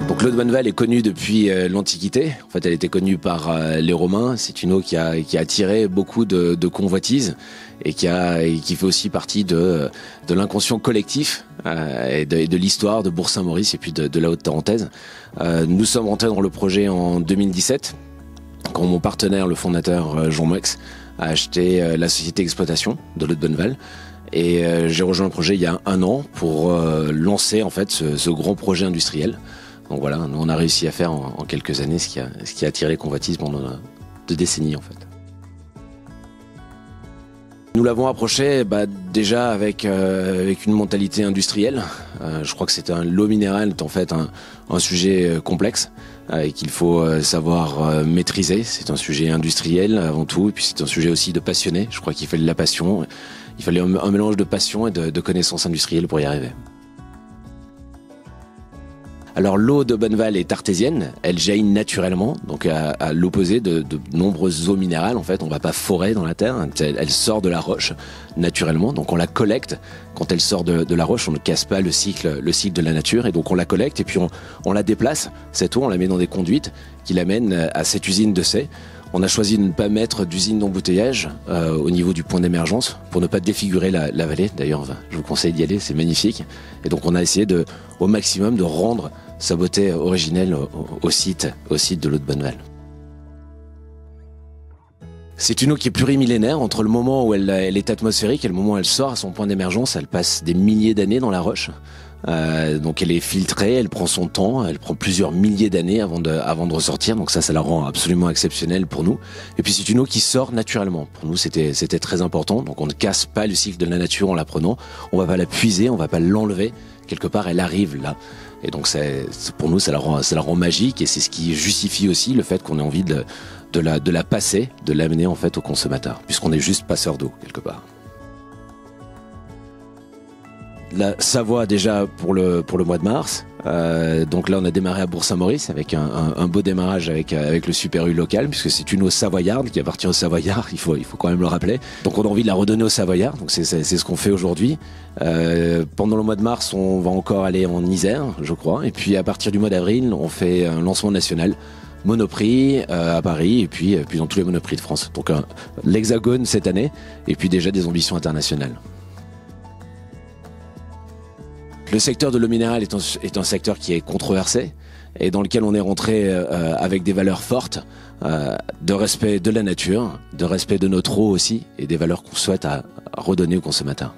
Donc l'eau de Bonneval est connue depuis l'Antiquité. En fait, elle était connue par les Romains. C'est une eau qui a attiré beaucoup de convoitises et qui fait aussi partie de l'inconscient collectif et de l'histoire de Bourg-Saint-Maurice et puis de la Haute-Tarentaise. Nous sommes rentrés dans le projet en 2017 quand mon partenaire, le fondateur Jean Moex, a acheté la société d'exploitation de l'eau de Bonneval. Et j'ai rejoint le projet il y a un an pour lancer en fait ce grand projet industriel. Donc voilà, on a réussi à faire en quelques années ce qui a attiré les convoitises pendant 2 décennies en fait. Nous l'avons approché déjà avec une mentalité industrielle. Je crois que l'eau minérale est en fait un sujet complexe et qu'il faut savoir maîtriser. C'est un sujet industriel avant tout et puis c'est un sujet aussi de passionné. Je crois qu'il fallait de la passion, il fallait un mélange de passion et de connaissances industrielles pour y arriver. Alors l'eau de Bonneval est artésienne, elle jaillit naturellement, donc à l'opposé de nombreuses eaux minérales. En fait, on ne va pas forer dans la terre, elle sort de la roche naturellement, donc on la collecte. Quand elle sort de la roche, on ne casse pas le cycle de la nature, et donc on la collecte et puis on la déplace. Cette eau, on la met dans des conduites qui l'amènent à cette usine de Sey. On a choisi de ne pas mettre d'usine d'embouteillage au niveau du point d'émergence pour ne pas défigurer la vallée. D'ailleurs, je vous conseille d'y aller, c'est magnifique. Et donc on a essayé au maximum de rendre sa beauté originelle au site de l'eau de Bonneval. C'est une eau qui est plurimillénaire. Entre le moment où elle est atmosphérique et le moment où elle sort à son point d'émergence, elle passe des milliers d'années dans la roche. Donc elle est filtrée, elle prend son temps, elle prend plusieurs milliers d'années avant de ressortir. Donc ça la rend absolument exceptionnelle pour nous. Et puis c'est une eau qui sort naturellement. Pour nous, c'était très important. Donc on ne casse pas le cycle de la nature en la prenant. On va pas la puiser, on va pas l'enlever. Quelque part, elle arrive là. Et donc pour nous, ça la rend magique et c'est ce qui justifie aussi le fait qu'on ait envie de la passer, de l'amener en fait au consommateur, puisqu'on est juste passeur d'eau quelque part. La Savoie déjà pour le mois de mars. Donc là on a démarré à Bourg-Saint-Maurice avec un beau démarrage avec le Super U local, puisque c'est une eau savoyarde qui appartient aux Savoyards, il faut quand même le rappeler. Donc on a envie de la redonner aux Savoyards, donc c'est ce qu'on fait aujourd'hui. Pendant le mois de mars on va encore aller en Isère je crois, et puis à partir du mois d'avril on fait un lancement national. Monoprix à Paris et puis dans tous les Monoprix de France. Donc l'Hexagone cette année et puis déjà des ambitions internationales. Le secteur de l'eau minérale est un secteur qui est controversé et dans lequel on est rentré avec des valeurs fortes de respect de la nature, de respect de notre eau aussi et des valeurs qu'on souhaite à redonner aux consommateurs.